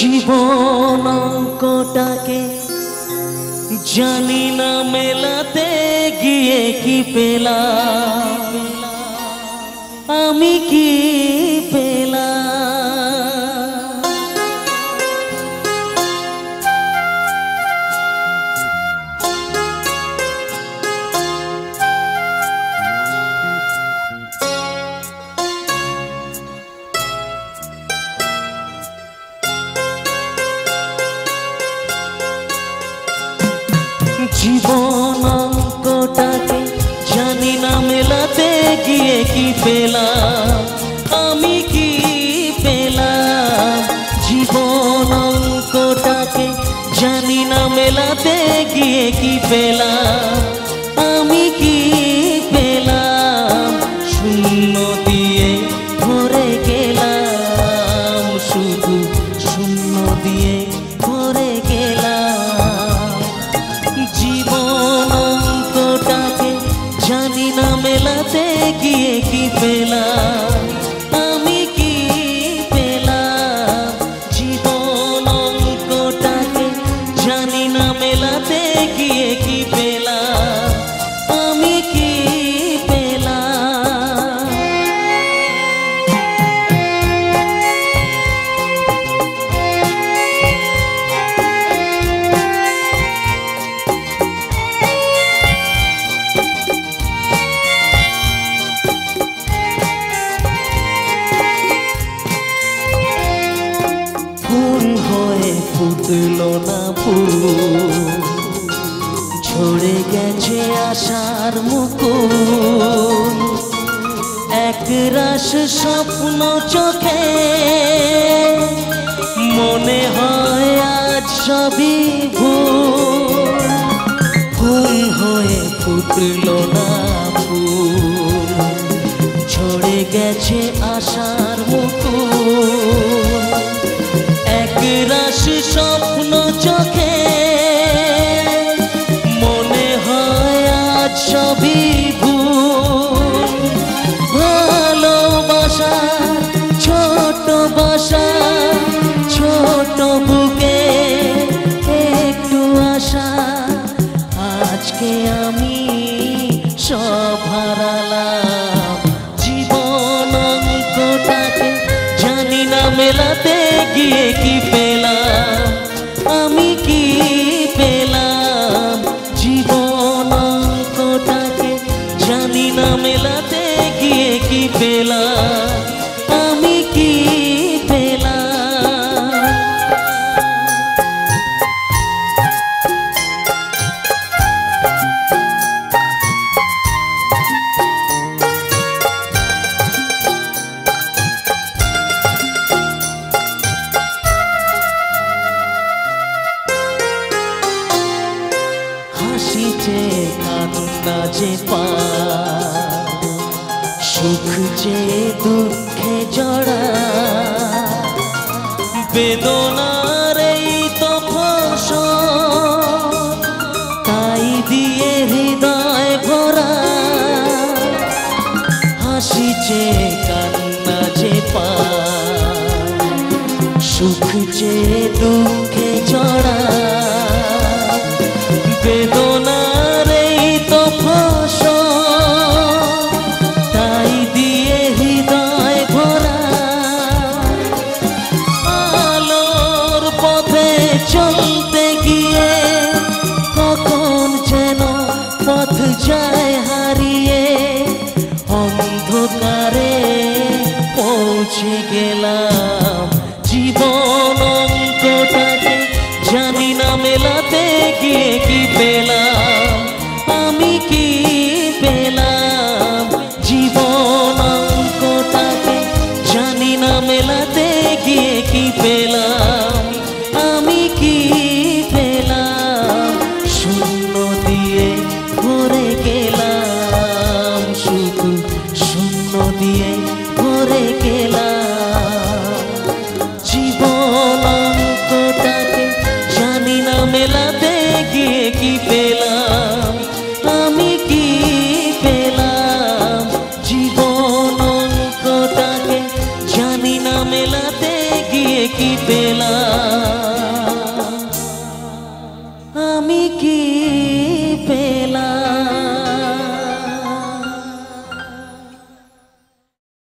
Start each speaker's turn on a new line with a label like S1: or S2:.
S1: জীবন অঙ্কটাকে জানি না মেলাতে গিয়ে কি পেলাম, আমি কি পেলাম। জীবন অঙ্কটাকে জানি না মেলাতে গিয়ে কি পেলাম, আমি কি পেলাম। জীবন অঙ্কটাকে জানি না মেলাতে গিয়ে কি পেলাম, আমি কি পেলাম। শূন্য দিয়ে ভরে গেলাম, শুধু শূন্য দিয়ে ভরে গেলাম। জীবন অঙ্কটাকে জানি না মেলাতে গিয়ে কি পেলাম, আমি কি পেলাম। জীবন অঙ্কটাকে জানি না মেলাতে গিয়ে কি পেলাম, আমি কি পেলাম। ফুল হয়ে ফুটলো না ফুল, ঝরে গেছে আশার মুকুল। এক রাশ স্বপ্ন চোখে মনে হয় আজ সবই ভুল। ফুল হয়ে ফুটলো না ফুল, ঝরে গেছে আশার মুকুল। এক রাশ স্বপ্ন চোখে মনে হয় আজ সবই ভুল। ভালোবাসা ছোট বাসা, ছোট বুকে একটু আশা, আজকে আমি সব হারালাম। জীবন অঙ্কটাকে জানি না মেলাতে গিয়ে কি পেলাম, আমি কি পেলাম। জীবন অঙ্কটাকে জানি না মেলাতে গিয়ে কি পেলাম, আমি কি পেলাম। হাসি যে কান্না যে পা, সুখ যে দুঃখে জড়া, বেদনার এই তো ফসল, তাই দিয়ে হৃদয় ভরা। হাসি যে কান্না যে পা, সুখ যে দুঃখে জড়া, বেদনার এই তো ফসল, তাই দিয়ে হৃদয় ভরা। আলোর পথে চলতে গিয়ে কখন যেন পথ যায় হারিয়ে, অন্ধকারে পৌঁছে গেলাম। জীবন অঙ্কটাকে জানি না মেলাতে গিয়ে কি পেলাম, আমি কি পেলাম। জীবন অঙ্কটাকে জানি না মেলাতে গিয়ে কি পেলাম, আমি কি পেলাম। শূন্য দিয়ে ভরে গেলাম, শুধু শূন্য দিয়ে ভরে গেলাম। জীবন অঙ্কটাকে জানি না মেলাতে গিয়ে কি পেলাম, আমি কি পেলাম। জীবন অঙ্কটাকে জানি না মেলাতে গিয়ে কি পেলাম। তুমি কি